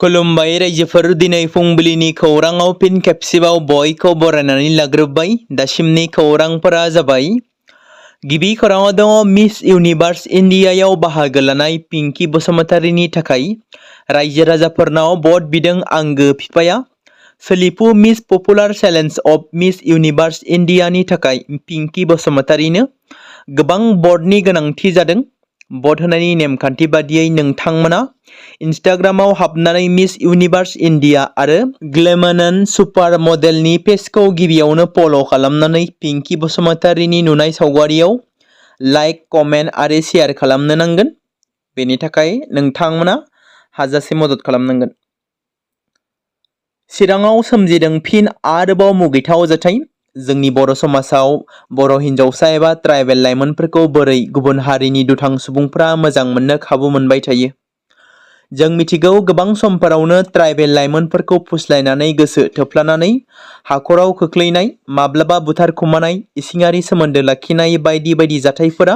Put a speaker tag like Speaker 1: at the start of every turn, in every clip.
Speaker 1: खुलुमबाय रायजोफोर दिनै फुंबिलिनि खौराङाव फिन खेबसेबाव बयखौ बरायनानै लाग्रोबाय। दासिमनि खौरांफोरा जाबाय। गिबि खौराङाव दङ मिस इउनिभार्स इन्डियायाव बाहागो लानाय पिंकी बसुमतारीनि थाखाय रायजो राजाफोरनाव भट बिदों आंगो बिफाया। सोलिफु Miss popular challenge of Miss Universe इन्डियानि थाखाय पिंकी बसुमतारीनो गोबां भटनि गोनांथि जादों। भट होनायनि नेमखान्थि बादियै नोंथांमोना इन्स्टाग्रामाव हाबनानै मिस इउनिभार्स इन्डिया आरो ग्लेमनन सुपार मडेलनि पेजखौ गिबियावनो फल' खालामनानै पिंकी बसुमतारीनि नुनाय सावगारियाव लाइक, कमेन्ट आरो शेयार खालामनो नांगोन। बेनि थाखाय नोंथांमोना हाजासे मदद खालामनांगोन। चिराङाव सोमजिदों फिन आरोबाव मुगैथाव जाथाय। जोंनि बर' समाजाव बर' हिन्जावसा एबा ट्राइबेल लाइमोनफोरखौ बोरै गुबुन हारिनि दुथां सुबुंफ्रा मोजां मोननो खाबु मोनबाय थायो। जों मिथिगौ गोबां समफोरावनो ट्राइबेल लाइमोनफोरखौ फुस्लायनानै गोसो थोफ्लानानै हाखराव खोख्लैनाय, माब्लाबा बुथारखुमानाय, इसिङारि सोमोन्दो लाखिनाय बायदि बायदि जाथायफोरा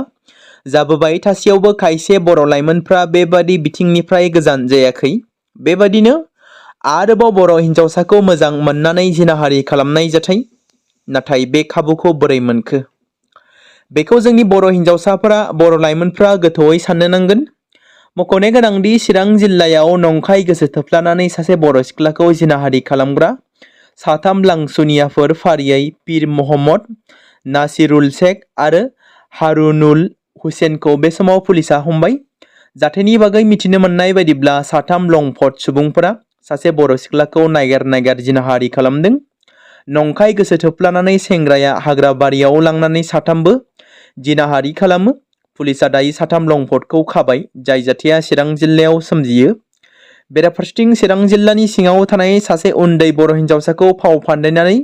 Speaker 1: जाबोबाय थासेयावबो खायसे बर' लाइमोनफ्रा बेबादि बिथिंनिफ्राय गोजान जायाखै। बेबादिनो आरोबाव बर' हिन्जावसाखौ मोजां मोननानै जिनाहारि खालामनाय जाथाय। नाथाय बे खाबुखौ बोरै मोनखो? बेखौ जोंनि बर' हिन्जावसाफोरा, बर' लाइमोनफ्रा गोथौयै साननो नांगोन। मख'नो गोनांदि चिरां जिल्लायाव नंखाय गोसो थोफ्लानानै सासे बर' सिख्लाखौ जिनाहारि खालामग्रा साथाम लांसुनियाफोर फारियै पिर महम्मद, नासिरुल शेख आरो हारुनुल हुसेनखौ बे समाव पुलिसा हमबाय। जाथायनि बागै मिथिनो मोननाय बायदिब्ला साथाम लंफट सुबुंफोरा सासे बर' सिख्लाखौ नागिर जिनाहारि खालामदों। नंखाय गोसो थोफ्लानानै सेंग्राया हाग्रा बारियाव लांनानै साथामबो जिनाहारि खालामो। पुलिसा दायो साथाम लंफटखौ खाबाय, जाय जाथाया चिरां जिल्लायाव सोमजियो। बेराफारसेथिं चिरां जिल्लानि सिङाव थानाय सासे उन्दै बर' हिन्जावसाखौ फाव फान्दायनानै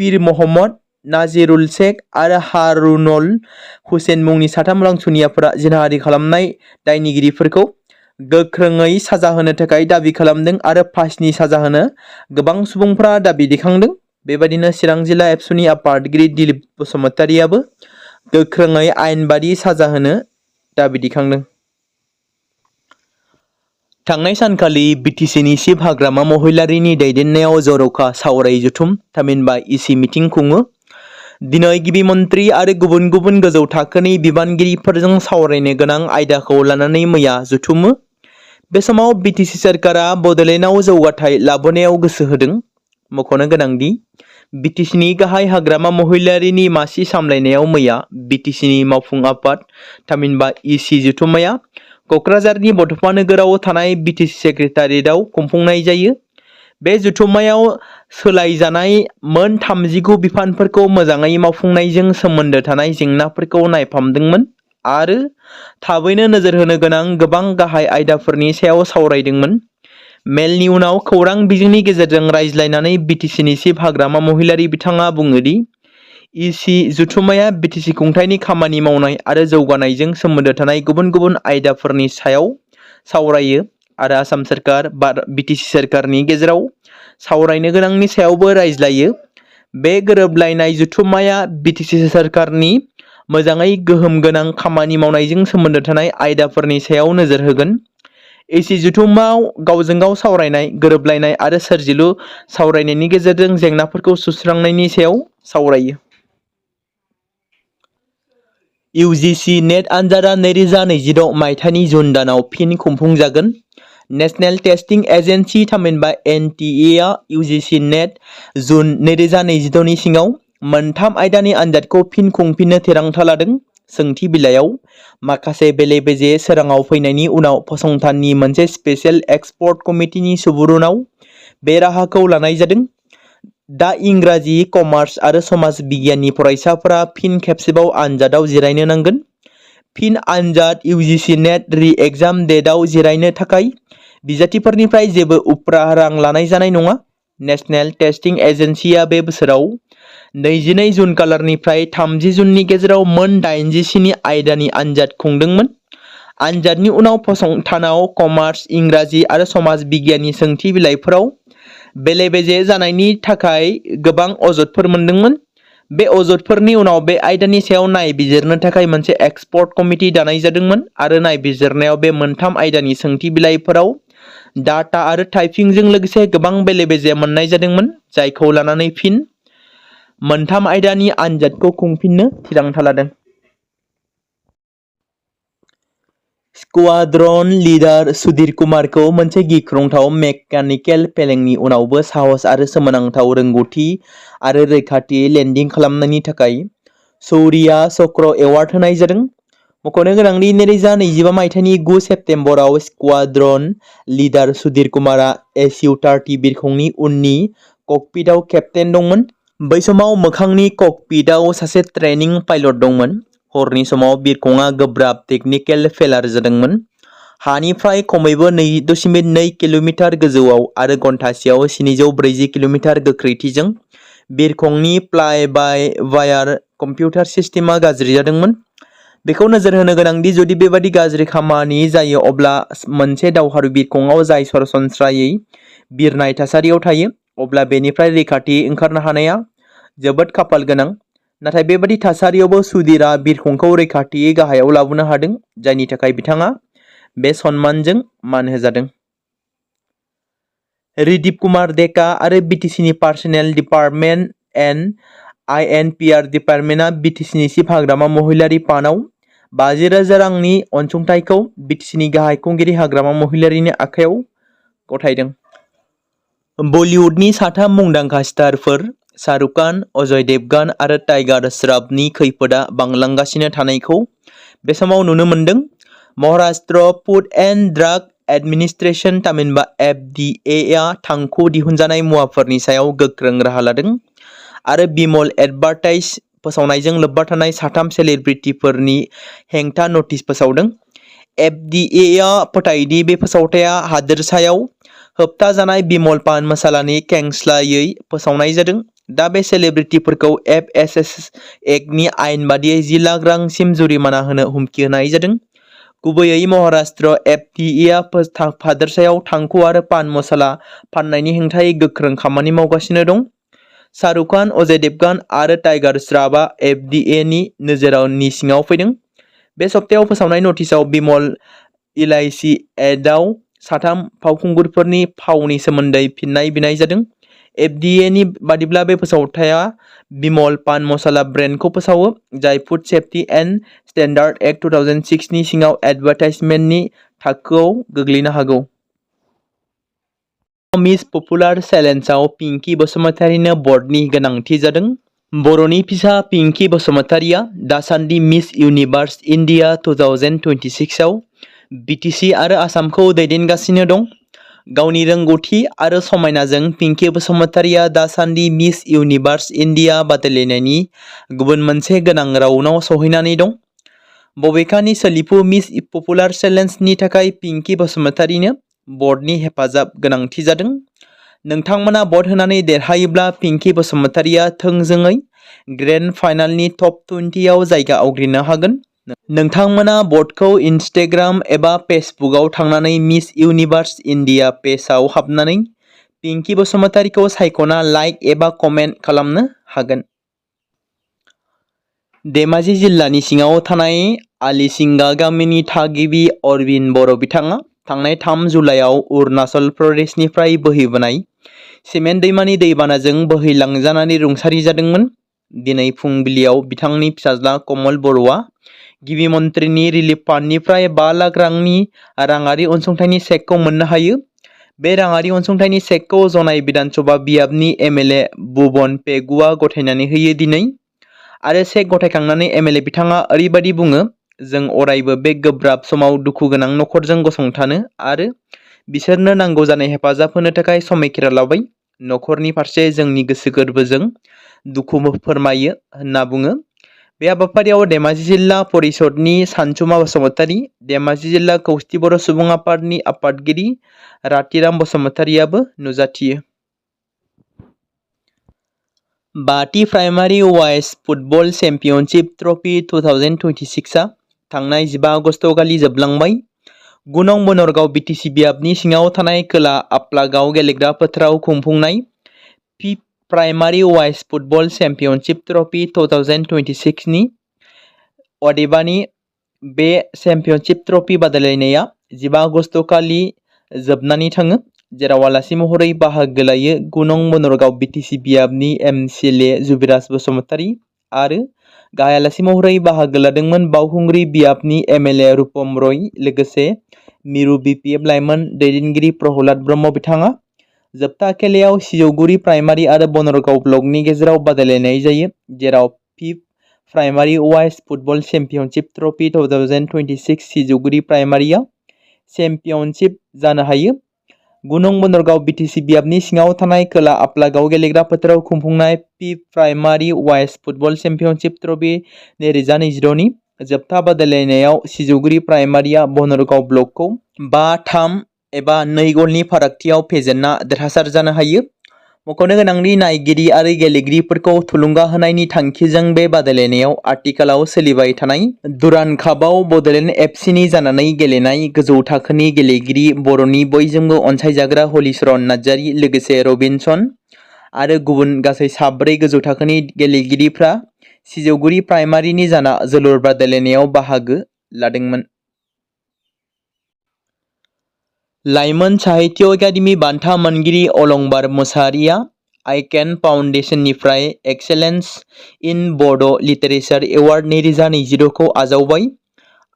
Speaker 1: पिर महम्मद, नाजिरुल शेख आरो हारुनुल हुसेन मुंनि साथाम लांसुनियाफोरा जिनाहारि खालामनाय दायनिगिरिफोरखौ गोख्रोङै साजा होनो थाखाय दाबि खालामदों आरो फासिनि साजा होनो गोबां सुबुंफ्रा दाबि दैखांदों। बेबादिनो चिरां जिल्ला एबसुनि आफादगिरि दिलीप बसुमतारीयाबो गोख्रोङै आयेनबादि साजा होनो दाबि दैखांदों। थांनाय सानखालि बिटिसिनि चिफ हाग्रामा महिलारीनि दैदेननायाव जर'खा सावराय जथुम थामहिनबा इसि मिटिं खुङो। दिनै गिबि मन्त्रि आरो गुबुन गुबुन गोजौ थाखोनि बिबानगिरिफोरजों सावरायनो गोनां आयदाखौ लानानै मैया जथुमो। बे समाव बिटिसि सोरखारा बड'लेण्डआव जौगाथाय लाबोनायाव गोसो होदों। मख'नो गोनांदि बिटिसिनि गाहाय हाग्रामा महिलारीनि मासि सामलायनायाव मैया बिटिसिनि मावफुं आफाद थामहिनबा इसि जथुम्माया क'क्राझारनि बड'फा नोगोराव थानाय बिटिसि सेक्रेटारियेटआव खुंफुंनाय जायो। बे जथुम्मायाव सोलायजानाय मोन 39 बिफानफोरखौ मोजाङै मावफुंनायजों सोमोन्दो थानाय जेंनाफोरखौ नायफामदोंमोन आरो थाबैनो नोजोर होनो गोनां गोबां गाहाय आयदाफोरनि सायाव सावरायदोंमोन। मेलनि उनाव खौरां बिजोंनि गेजेरजों रायज्लायनानै बिटिसिनि चिफ हाग्रामा महिलारी बिथाङा बुङोदि इसि जथुम्माया बिटिसि खुंथायनि खामानि मावनाय आरो जौगानायजों सोमोन्दो थानाय गुबुन गुबुन आयदाफोरनि सायाव सावरायो आरो आसाम सोरखार बिटिसि सोरखारनि गेजेराव सावरायनो गोनांनि सायावबो रायज्लायो। बे गोरोबलायनाय जथुम्माया बिटिसि सोरखारनि मोजाङै गोहोम गोनां खामानि मावनायजों सोमोन्दो थानाय आयदाफोरनि सायाव नोजोर होगोन। इसि जथुम्मायाव गावजों गाव सावरायनाय, गोरोबलायनाय आरो सोरजिलु सावरायनायनि गेजेरजों जेंनाफोरखौ सुस्रांनायनि सायाव सावरायो। इउजिसि नेट आनजादा 2026 मायथाइनि जुन दानाव फिन खुंफुंजागोन। नेशनेल टेस्टिं एजेन्सि थामहिनबा NTA आ इउजिसि नेट जुन 2026 नि सिङाव मोनथाम आयदानि आनजादखौ फिन खुंफिननो थिरांथा लादों। सोंथि बिलाइयाव माखासे बेले-बेजे सोराङाव फैनायनि उनाव फसंथाननि मोनसे स्पेशेल एक्सपर्ट कमिटिनि सुबुरुनाव बे राहाखौ लानाय जादों। दा इंराजि, कमार्स आरो समाज बिगियाननि फरायसाफोरा फिन खेबसेबाव आनजादाव जिरायनो नांगोन। फिन आनजाद इउजिसि नेट रि-एग्जाम डेटआव जिरायनो थाखाय बिजाथिफोरनिफ्राय जेबो उफ्रा रां लानाय जानाय नङा। नेशनेल टेस्टिं एजेन्सिआ बे बोसोराव 22 जुन खालारनिफ्राय 30 जुननि गेजेराव मोन 87 आयदानि आनजाद खुंदोंमोन। आनजादनि उनाव फसंथानाव कमार्स, इंराजि आरो समाज बिगियाननि सोंथि बिलाइफोराव बेले-बेजे जानायनि थाखाय गोबां अजदफोर मोनदोंमोन। बे अजदफोरनि उनाव बे आयदानि सायाव नायबिजिरनो थाखाय मोनसे एक्सपर्ट कमिटि दानाय जादोंमोन आरो नायबिजिरनायाव बे मोनथाम आयदानि सोंथि बिलाइफोराव डाटा आरो टाइपिंजों लोगोसे गोबां बेले-बेजे मोननाय जादोंमोन, जायखौ लानानै फिन मोनथाम आयदानि आनजादखौ खुंफिननो थिरांथा लादों। स्क्वाड्रन लिडार सुधीर कुमारखौ मोनसे गिख्रंथाव मेकानिकेल फेलेंनि उनावबो साहस आरो सोमोनांथाव रोंग'थि आरो रैखाथि लेन्डिं खालामनायनि थाखाय शौर्य चक्र एवार्ड होनाय जादों। मख'नो गोनांदि 2025 मायथाइनि 9 सेप्तेम्बराव स्क्वाड्रन लिडार सुधीर कुमारा SU-30 बिरखंनि उननि ककपिटआव केप्टेन दंमोन। बै समाव मोखांनि ककपिटआव सासे ट्रेनिं पाइलट दंमोन। हरनि समाव बिरखंआ गोब्राब टेकनिकेल फेलार जादोंमोन। हानिफ्राय खमैबो 2.2 किल'मिटार गोजौआव आरो घन्टासेयाव 740 किल'मिटार गोख्रैथिजों बिरखंनि फ्लाइ बाय वायर कम्पिउटार सिस्टेमा गाज्रि जादोंमोन। बेखौ नोजोर होनो गोनांदि जुदि बेबादि गाज्रि खामानि जायो अब्ला मोनसे दावहारु बिरखंआव जाय सरासनस्रायै बिरनाय थासारियाव थायो अब्ला बेनिफ्राय रैखाथि ओंखारनो हानाया जोबोद खाफाल गोनां। नाथाय बेबादि थासारियावबो सुधीरआ बिरखंखौ रैखाथियै गाहायाव लाबोनो हादों, जायनि थाखाय बिथाङा बे सन्मानजों मान होजादों। रिदीप कुमार डेका आरो BTCनि पार्सनेल डिपार्टमेन्ट एन्ड INPR डिपार्टमेन्टआ BTCनि चिफ हाग्रामा महिलारि फान्डआव 50,000 रांनि अनसुंथाइखौ BTCनि गाहाय खुंगिरि हाग्रामा महिलारिनि आखायाव गथायदों। बलिउडनि साथाम मुंदांखा स्टारफोर शाहरुख खान, अजय देवगन आरो टाइगार श्रफनि खैफोदआ बांलांगासिनो थानायखौ बे समाव नुनो मोनदों। Maharashtra food and drug administration थामहिनबा FDA थांखु दिहुनजानाय मुवाफोरनि सायाव गोख्रों राहा लादों आरो बिमल एडभार्टाइज फोसावनायजों लोब्बा थानाय साथाम सेलिब्रिटिफोरनि हेंथा नटिस फोसावदों। FDAआ फोथायोदि बे फोसावथाया हादोरसायाव होबथाजानाय बिमल पान मसालानि खेंस्लायै फोसावनाय जादों। दा बे सेलिब्रिटिफोरखौ FSS एक्टनि आयेन बादियै 10 लाख रांसिम जुरिमाना होनो हुमखि होनाय जादों। गुबैयै महाराष्ट्र FDAआ हादोरसायाव थांखु आरो पान मसाला फाननायनि हेंथायै गोख्रों खामानि मावगासिनो दं। शाहरुख खान, अजय देवगन आरो टाइगार श्रफआ FDAनि नोजोरनि सिङाव फैदों। बे सप्तायाव फोसावनाय नटिसआव बिमल इलायची एडआव साथाम फावखुंगुरफोरनि फावनि सोमोन्दै फिननाय बिनाय जादों। FDAनि बादिब्ला बे फोसावथाया बिमल पान मसाला ब्रेन्डखौ फोसावो, जाय food safety and standard act 2006 नि सिङाव एडभार्टाइजमेन्टनि थाखोआव गोग्लैनो हागौ। मिस पपुलार चेलेन्जआव पिंकी बसुमतारीनो बर्डनि गोनांथि जादों। बर'नि फिसा पिंकी बसुमतारीया दासान्दि मिस इउनिभार्स इन्डिया 2026 आव BTC आरो आसामखौ दैदेनगासिनो दं। गावनि रोंग'थि आरो समायनाजों पिंकी बसुमतारीया दासान्दि मिस इउनिभार्स इन्डिया बादायलायनायनि गुबुन मोनसे गोनां राउन्डआव सौहैनानै दं। बबेखानि सोलिफु मिस पपुलार चेलेन्जनि थाखाय पिंकी बसुमतारीनो बर्डनि हेफाजाब गोनांथि जादों। नोंथांमोना भट होनानै देरहायोब्ला पिंकी बसुमतारीया थोंजोङै ग्रेन्ड फाइनालनि टप 20 आव जायगा आवग्रिनो हागोन। नोंथांमोना भटखौ इनस्टाग्राम एबा फेसबुकआव थांनानै मिस इउनिभार्स इन्डिया पेजआव हाबनानै पिंकी बसुमतारीखौ सायख'ना लाइक एबा कमेन्ट खालामनो हागोन। धेमाजि जिल्लानि सिङाव थानाय आलिसिंगा गामिनि थागिबि अरविन्द बर' बिथाङा थांनाय 3 जुलाइआव अरुणाचल प्रदेशनिफ्राय बोहैबोनाय सिमेन्ट दैमानि दैबानाजों बोहैलांजानानै रुंसारि जादोंमोन। दिनै फुंबिलियाव बिथांनि फिसाज्ला कमल बर'आ गिबि मन्थ्रिनि रिलिफ फान्डनिफ्राय 5 लाख रांनि राङारि अनसुंथाइनि चेकखौ मोननो हायो। बे राङारि अनसुंथाइनि चेकखौ जनाय विधानसभा बियाबनि MLA भुवन पेगुआ गथायनानै होयो दिनै। आरो चेक गथायखांनानै MLA बिथाङा ओरैबायदि बुङो, जों अरायबो बे गोब्राब समाव दुखु गोनां नखरजों गसंथानो आरो बिसोरनो नांगौ जानाय हेफाजाब होनो थाखाय समायखिरा लाबाय। नखरनि फारसे जोंनि गोसो गोरबोजों दुखु फोरमायो होनना बुङो। बे हाबाफारियाव धेमाजि जिल्ला परिषदनि सानसुमा बसुमतारी, धेमाजि जिल्ला खौसेथि बर' सुबुं आफादनि आफादगिरि रातिराम बसुमतारीयाबो नुजाथियो। बाथि primary wise football championship trophy 2026 आ थांनाय 15 आगस्तखालि जोबलांबाय। 9 नं बनरगाव BTC बियाबनि सिङाव थानाय खोला आप्लागाव गेलेग्रा फोथाराव खुंफुंनाय 5th primary wise football championship trophy 2026 नि अदेबानि बे चेम्पियनशिप ट्रफी बादायलायनाया 15 आगस्तखालि जोबनानै थाङो, जेराव आलासि महरै बाहागो लायो गुनं बनरगाव बिटिसि बियाबनि एमसिएलए जुबिराज बसुमतारी आरो गाहाय आलासि महरै बाहागो लादोंमोन बावखुंग्रि बियाबनि एमएलए रुपम रय, लोगोसे मिरु बिपिएफ लाइमोन दैदेनगिरि प्रहलाद ब्रह्म बिथाङा। जोबथा खेलायाव सिजौगुरि प्राइमारि आरो बनरगाव ब्लकनि गेजेराव बादायलायनाय जायो, जेराव fifth primary wise football championship trophy 2026 सिजौगुरि प्राइमारिया चेम्पियनशिप जानो हायो। गुनं बनरगाव बिटिसि बियाबनि सिङाव थानाय खोला आप्लागाव गेलेग्रा फोथाराव खुंफुंनाय fifth primary wise football championship trophy 2026 नि जोबथा बादायलायनायाव सिजौगुरि प्राइमारिया बनरगाव ब्लकखौ 5-3 एबा 2 गलनि फारागथियाव फेजेनना देरहासार जानो हायो। मख'नो गोनांदि नायगिरि आरो गेलेगिरिफोरखौ थुलुंगा होनायनि थांखिजों बे बादायलायनायाव आथिखालाव सोलिबाय थानाय दुरान कापआव बड'लेण्ड एफसिनि जानानै गेलेनाय गोजौ थाखोनि गेलेगिरि बर'नि बयजोंबो अनसायजाग्रा हलिचरन नार्जारी, लोगोसे रबिनसन आरो गुबुन गासै 4 गोजौ थाखोनि गेलेगिरिफ्रा सिजौगुरि प्राइमारिनि जाना जोलुर बादायलायनायाव बाहागो लादोंमोन। लाइमोन साहित्य एकाडेमि बान्था मोनगिरि अलंबार मुसाहारिया आइकेन फाउन्डेसननिफ्राय एक्सेलेन्स इन बड' लिटारेचार एवार्ड 2026 खौ आजावबाय।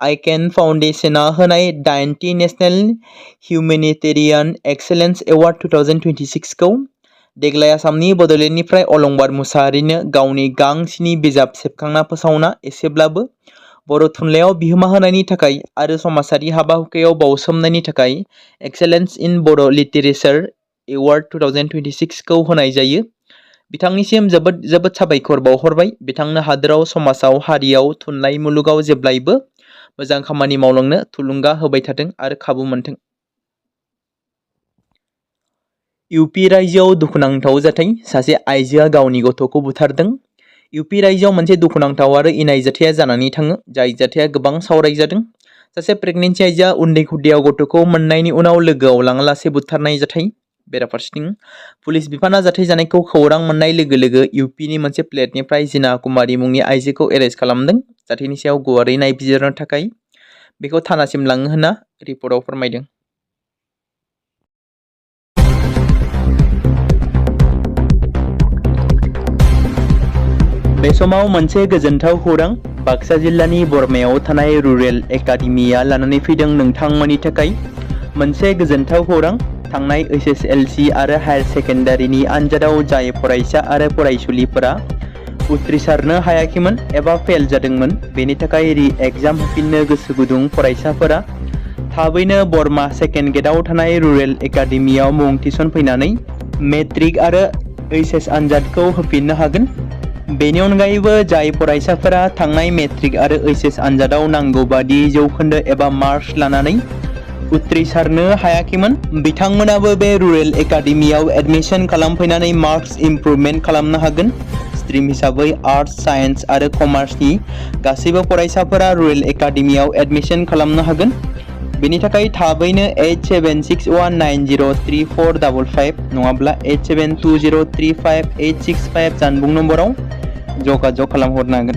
Speaker 1: आइकेन फाउन्डेसना होनाय 8थि नेशनेल हिउमेनिटेरियान एक्सेलेन्स एवार्ड 2026 खौ देग्लाय आसामनि बड'लेण्डनिफ्राय अलंबार मुसाहारिनो गावनि गांस्नि बिजाब सेबखांना फोसावना एसेब्लाबो बर' थुनलाइयाव बिहोमा होनायनि थाखाय आरो समाजारि हाबा-हुखायाव बाउसोमनायनि थाखाय एक्सेलेन्स इन बड' लिटारेचार एवार्ड 2026 खौ होनाय जायो। बिथांनिसिम जोबोद साबायखर बावहरबाय। बिथांनो हादोराव, समाजाव, हारियाव, थुनलाइ मुलुगाव जेब्लायबो मोजां खामानि मावलांनो थुलुंगा होबाय थाथों आरो खाबु मोनथों। इउपि रायजोआव दुखुनांथाव जाथाय, सासे आइजोआ गावनि गथ'खौ बुथारदों। इउपि रायजोआव मोनसे दुखुनांथाव आरो इनाय जाथाया जानानै थाङो, जाय जाथाया गोबां सावरायजादों। सासे प्रेगनेन्सि आइजोआ उन्दै खुदिया गथ'खौ मोननायनि उनाव लोगोआव लाङालासे बुथारनाय जाथाय। बेराफारसेथिं पुलिस बिफाना जाथाय जानायखौ खौरां मोननाय लोगो लोगो इउपिनि मोनसे प्लेटनिफ्राय जिना कुमारी मुंनि आइजोखौ एरेस्ट खालामदों। जाथायनि सायाव गुवारै नायबिजिरनो थाखाय बेखौ थानासिम लाङो होनना रिपर्टआव फोरमायदों। बे समाव मोनसे गोजोनथाव खौरां बाक्सा जिल्लानि बरमायाव थानाय रुरेल एकाडेमिया लानानै फैदों नोंथांमोननि थाखाय मोनसे गोजोनथाव खौरां। थांनाय एसएसएलसि आरो हायार सेकेन्डारिनि आनजादाव जाय फरायसा आरो फरायसुलिफोरा उथ्रिसारनो हायाखैमोन एबा फेल जादोंमोन, बेनि थाखाय रि एग्जाम होफिननो गोसो गुदुं फरायसाफोरा थाबैनो बरमा सेकेन्ड गेटआव थानाय रुरेल एकाडेमियाव मुं थिसनफैनानै मेट्रिक आरो एइचएस आनजादखौ होफिननो हागोन। बेनि अनगायैबो जाय फरायसाफोरा थांनाय मेट्रिक आरो एइचएस आनजादाव नांगौ बादि जौखोन्दो एबा मार्क्स लानानै उथ्रिसारनो हायाखैमोन, बिथांमोनाबो बे रुरेल एकाडेमियाव एडमिशन खालामफैनानै मार्क्स इमप्रुभमेन्ट खालामनो हागोन। स्ट्रिम हिसाबै आर्टस, साइन्स आरो कमार्सनि गासैबो फरायसाफोरा रुरेल एकाडेमियाव एडमिशन खालामनो हागोन। बेनि थाखाय थाबैनो 8761903455 नङाब्ला 8720358865 जानबुं नम्बराव जगाजग खालामहरनो हागोन।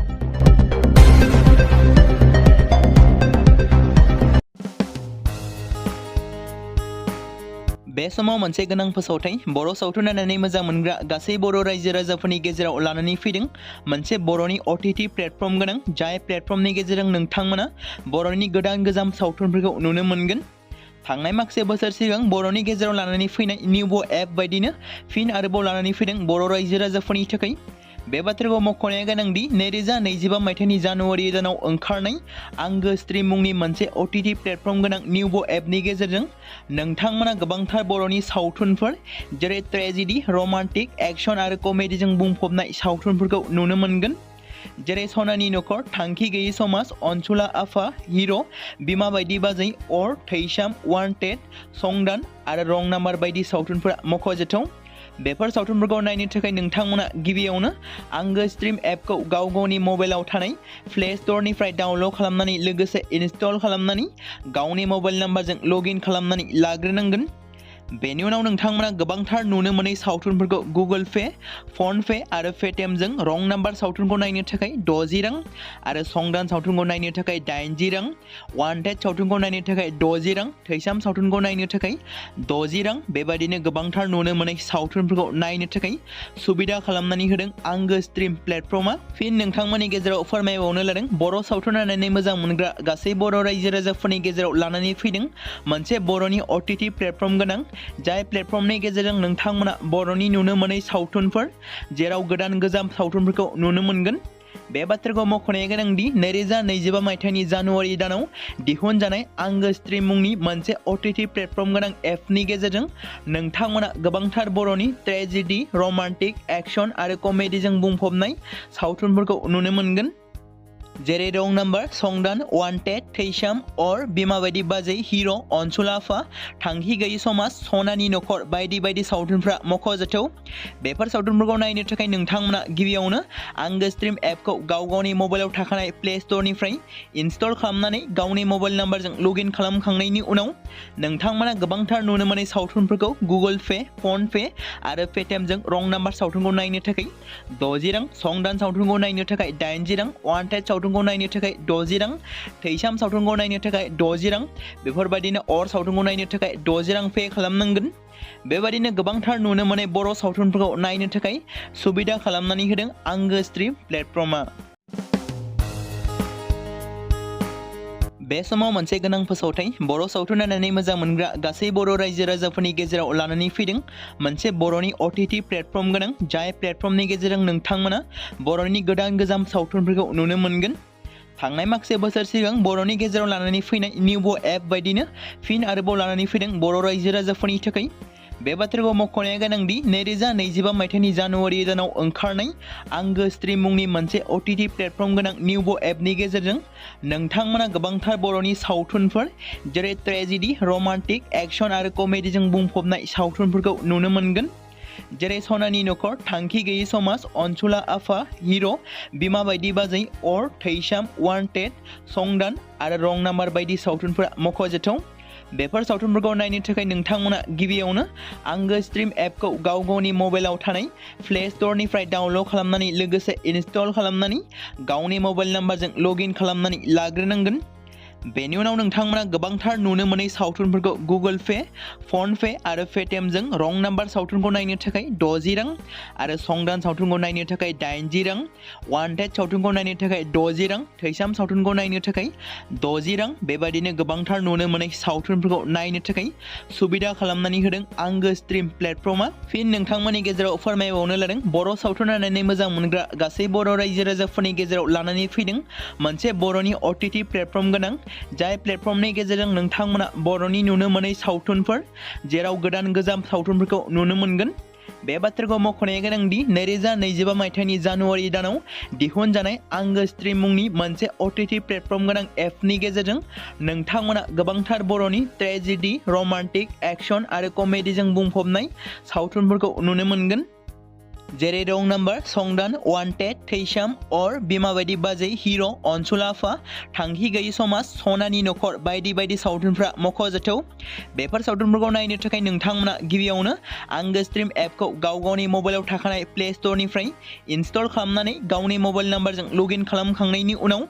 Speaker 1: बे समाव मोनसे गोनां फोसावथाय बर' सावथुन नायनानै मोजां मोनग्रा गासै बर' रायजो राजाफोरनि गेजेराव लानानै फैदों मोनसे बर'नि OTT प्लेटफर्म गोनां, जाय प्लेटफर्मनि गेजेरजों नोंथांमोना बर'नि गोदान गोजाम सावथुनफोरखौ नुनो मोनगोन। थांनाय माखासे बोसोर सिगां बर'नि गेजेराव लानानै फैनाय निउबो एप बायदिनो फिन आरोबाव लानानै फैदों बर' रायजो राजाफोरनि थाखाय। बे बाथ्राखौ मख'नाया गोनांदि 2025 मायथाइनि जानुवारि दानाव ओंखारनाय आंगो स्ट्रिम मुंनि मोनसे OTT प्लेटफर्म गोनां निउबो एपनि गेजेरजों नोंथांमोना गोबांथार बर'नि सावथुनफोर जेरै ट्रेजेडि, रमान्टिक, एक्सन आरो कमेडिजों बुंफबनाय सावथुनफोरखौ नुनो मोनगोन। जेरै सनानि नखर, थांखि गैयै समाज, अनसुला आफा, हिर', बिमा बायदि बाजै, अर, थैसाम, वान्टेड, संदान आरो रं नाम्बार बायदि सावथुनफोरा मख'जाथाव। बेफोर सावथुनफोरखौ नायनो थाखाय नोंथांमोना गिबियावनो आंगो स्ट्रिम एपखौ गाव गावनि मबाइलाव थानाय प्ले स्ट'रनिफ्राय डाउनल'ड खालामनानै लोगोसे इनस्टल खालामनानै गावनि मबाइल नाम्बारजों लग इन खालामनानै लाग्रोनांगोन। बेनि उनाव नोंथांमोना गोबांथार नुनो मोनै सावथुनफोरखौ गुगोल पे, फन पे आरो पेटिएमजों रं नाम्बार सावथुनखौ नायनो थाखाय 60 रां आरो संदान सावथुनखौ नायनो थाखाय 80 रां, वान्टेड सावथुनखौ नायनो थाखाय 60 रां, थैसाम सावथुनखौ नायनो थाखाय 60 रां बेबायदिनो गोबांथार नुनो मोनै सावथुनफोरखौ नायनो थाखाय सुबिदा खालामनानै होदों आंगो स्ट्रिम प्लेटफर्मा। फिन नोंथांमोननि गेजेराव फोरमायबावनो लादों बर' सावथुन नायनानै मोजां मोनग्रा गासै बर' रायजो राजाफोरनि गेजेराव लानानै फैदों मोनसे बर'नि OTT प्लेटफर्म गोनां, जाय प्लेटफर्मनि गेजेरजों नोंथांमोना बर'नि नुनो मोनै सावथुनफोर जेराव गोदान गोजाम सावथुनफोरखौ नुनो मोनगोन। बे बाथ्राखौ मख'नाया गोनांदि 2025 मायथाइनि जानुवारि दानाव दिहुनजानाय आंगो स्ट्रिम मुंनि मोनसे OTT प्लेटफर्म गोनां एपनि गेजेरजों नोंथांमोना गोबांथार बर'नि ट्रेजेडि, रमान्टिक, एक्शन आरो कमेडिजों बुंफबनाय सावथुनफोरखौ नुनो मोनगोन। जेरै रं नाम्बार, संदान, वान्टेड, थैसाम और बिमा बायदि बाजै, हिर', अनसुला आफा, थांखि गैयि समाज, सनानि नखर बायदि बायदि सावथुनफ्रा मख'जाथाव। बेफोर सावथुनफोरखौ नायनो थाखाय नोंथांमोना गिबियावनो आंगो स्ट्रिम एपखौ गावनि मबाइलाव थाखानाय प्ले स्ट'रनिफ्राय इनस्टल खालामनानै गावनि मबाइल नाम्बारजों लगइन खालामखांनायनि उनाव नोंथांमोना गोबांथार नुनो मोनै सावथुनफोरखौ गुगोल पे, फन पे आरो पेटिएमजों रं नाम्बार सावथुनखौ नायनो थाखाय 60 रां, संदान सावथुनखौ नायनो थाखाय 80 रां, वान्टेड सावथुनखौ नायनो थाखाय 60 रां, थैसाम सावथुनखौ नायनो थाखाय 60 रां बेफोरबायदिनो अर सावथुनखौ नायनो थाखाय 60 रां पे खालामनांगोन। बेबायदिनो गोबांथार नुनो मोनै बर' सावथुनफोरखौ नायनो थाखाय सुबिदा खालामनानै होदों आंगो स्ट्रिम प्लेटफर्मा। बे समाव मोनसे गोनां फोसावथाय बर' सावथुन नायनानै मोजां मोनग्रा गासै बर' रायजो राजाफोरनि गेजेराव लानानै फैदों मोनसे बर'नि OTT प्लेटफर्म गोनां, जाय प्लेटफर्मनि गेजेरजों नोंथांमोना बर'नि गोदान गोजाम सावथुनफोरखौ नुनो मोनगोन। थांनाय माखासे बोसोर सिगां बर'नि गेजेराव लानानै फैनाय निउबो एप बायदिनो फिन आरोबाव लानानै फैदों बर' रायजो राजाफोरनि थाखाय। बे बाथ्राखौ मख'नाया गोनांदि 2025 मायथाइनि जानुवारि दानाव ओंखारनाय आंगो स्ट्रिम मुंनि मोनसे OTT प्लेटफर्म गोनां निउबो एपनि गेजेरजों नोंथांमोना गोबांथार बर'नि सावथुनफोर जेरै ट्रेजेडि, रमान्टिक, एक्शन आरो कमेडिजों बुंफबनाय सावथुनफोरखौ नुनो मोनगोन। जेरै सनानि नखर, थांखि गैयि समाज, अनसुला आफा, हिर', बिमा बायदि बाजै, और, थैसाम, वान्टेड, संदान आरो रं नाम्बार बायदि सावथुनफोरा मख'जाथाव। बेफोर सावथुनफोरखौ नायनो थाखाय नोंथांमोना गिबियावनो आंगो स्ट्रिम एपखौ गावनि मबाइलाव थानाय प्ले स्ट'रनिफ्राय डाउनल'ड खालामनानै लोगोसे इनस्टल खालामनानै गावनि मबाइल नाम्बारजों लगइन खालामनानै लाग्रोनांगोन। बेनि उनाव नोंथांमोना गोबांथार नुनो मोनै सावथुनफोरखौ गुगोल पे, फन पे आरो पेटिएमजों रं नाम्बार सावथुनखौ नायनो थाखाय 60 रां आरो संदान सावथुनखौ नायनो थाखाय 80 रां, वान्टेड सावथुनखौ नायनो थाखाय 60 रां, थैसाम सावथुनखौ नायनो थाखाय 60 रां बेबायदिनो गोबांथार नुनो मोनै सावथुनफोरखौ नायनो थाखाय सुबिदा खालामनानै होदों आंगो स्ट्रिम प्लेटफर्मा। फिन नोंथांमोननि गेजेराव फोरमायबावनो लादों बर' सावथुन नायनानै मोजां मोनग्रा गासै बर' रायजो राजाफोरनि गेजेराव लानानै फैदों मोनसे बर'नि OTT प्लेटफर्म गोनां, जाय प्लेटफर्मनि गेजेरजों नोंथांमोना बर'नि नुनो मोनै सावथुनफोर जेराव गोदान गोजाम सावथुनफोरखौ नुनो मोनगोन। बे बाथ्राखौ मख'नाया गोनांदि 2025 मायथाइनि जानुवारि दानाव दिहुनजानाय आंगो स्ट्रिम मुंनि मोनसे OTT प्लेटफर्म गोनां एपनि गेजेरजों नोंथांमोना गोबांथार बर'नि ट्रेजेडि, रमान्टिक, एक्शन आरो कमेडिजों बुंफबनाय सावथुनफोरखौ नुनो मोनगोन। जेरै रं नाम्बार, संदान, वान्टेड, थैसाम और बिमा बायदि बाजै, हिर', अनसुला आफा, थांखि गैयि समाज, सनानि नखर बायदि बायदि सावथुनफ्रा मख'जाथाव। बेफोर सावथुनफोरखौ नायनो थाखाय नोंथांमोना गिबियावनो आंगो स्ट्रिम एपखौ गावनि मबाइलाव थाखानाय प्ले स्ट'रनिफ्राय इनस्टल खालामनानै गावनि मबाइल नाम्बारजों लगइन खालामखांनायनि उनाव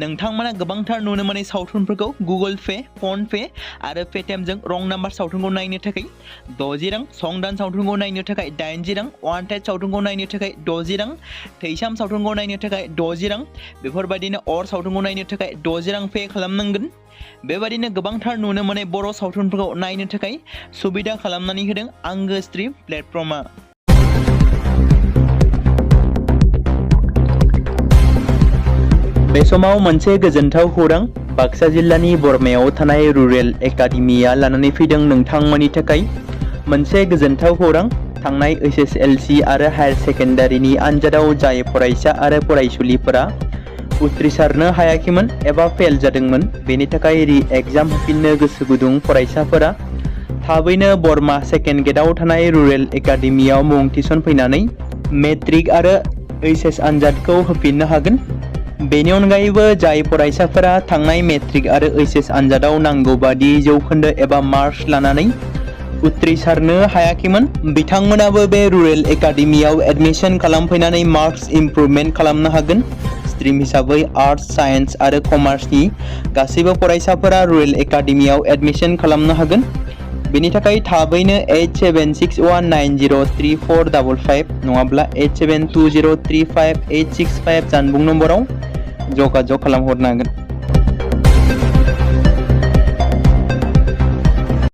Speaker 1: नोंथांमोना गोबांथार नुनो मोनै सावथुनफोरखौ गुगोल पे, फन पे आरो पेटिएमजों रं नाम्बार सावथुनखौ नायनो थाखाय 60 रां, संदान सावथुनखौ नायनो थाखाय 80 रां, वान्टेड सावथुनखौ नायनो थाखाय 60 रां, थैसाम सावथुनखौ नायनो थाखाय 60 रां बेफोरबायदिनो अर सावथुनखौ नायनो थाखाय 60 रां पे खालामनांगोन। बेबायदिनो गोबांथार नुनो मोनै बर' सावथुनफोरखौ नायनो थाखाय सुबिदा खालामनानै होदों आंगो स्ट्रिम प्लेटफर्मा। बे समाव मोनसे गोजोनथाव खौरां बाक्सा जिल्लानि बरमायाव थानाय रुरेल एकाडेमिया लानानै फैदों नोंथांमोननि थाखाय मोनसे गोजोनथाव खौरां। थांनाय HSLC आरो हायार सेकेन्डारिनि आनजादाव जाय फरायसा आरो फरायसुलिफोरा उथ्रिसारनो हायाखैमोन एबा फेल जादोंमोन, बेनि थाखाय रि-एग्जाम होफिननो गोसो गुदुं फरायसाफोरा थाबैनो बरमा सेकेन्ड गेटआव थानाय रुरेल एकाडेमियाव मुं थिसनफैनानै मेट्रिक आरो HS आनजादखौ होफिननो हागोन। बेनि अनगायैबो जाय फरायसाफोरा थांनाय मेट्रिक आरो HS आनजादाव नांगौ बादि जौखोन्दो एबा मार्कस लानानै उथ्रिसारनो हायाखैमोन। बिथांमोनाबो बे रुरेल एकाडेमियाव एडमिशन खालामफैनानै मार्क्स इमप्रुभमेन्ट खालामनो हागोन। स्ट्रीम हिसाबै आर्ट्स, साइन्स आरो कमार्सनि गासैबो फरायसाफोरा रुरेल एकाडेमियाव एडमिशन खालामनो हागोन। बेनि थाखाय थाबैनो 8761903455 नङाब्ला 8720358665 जानबुं नम्बराव जगाजग खालामहरनो हागोन।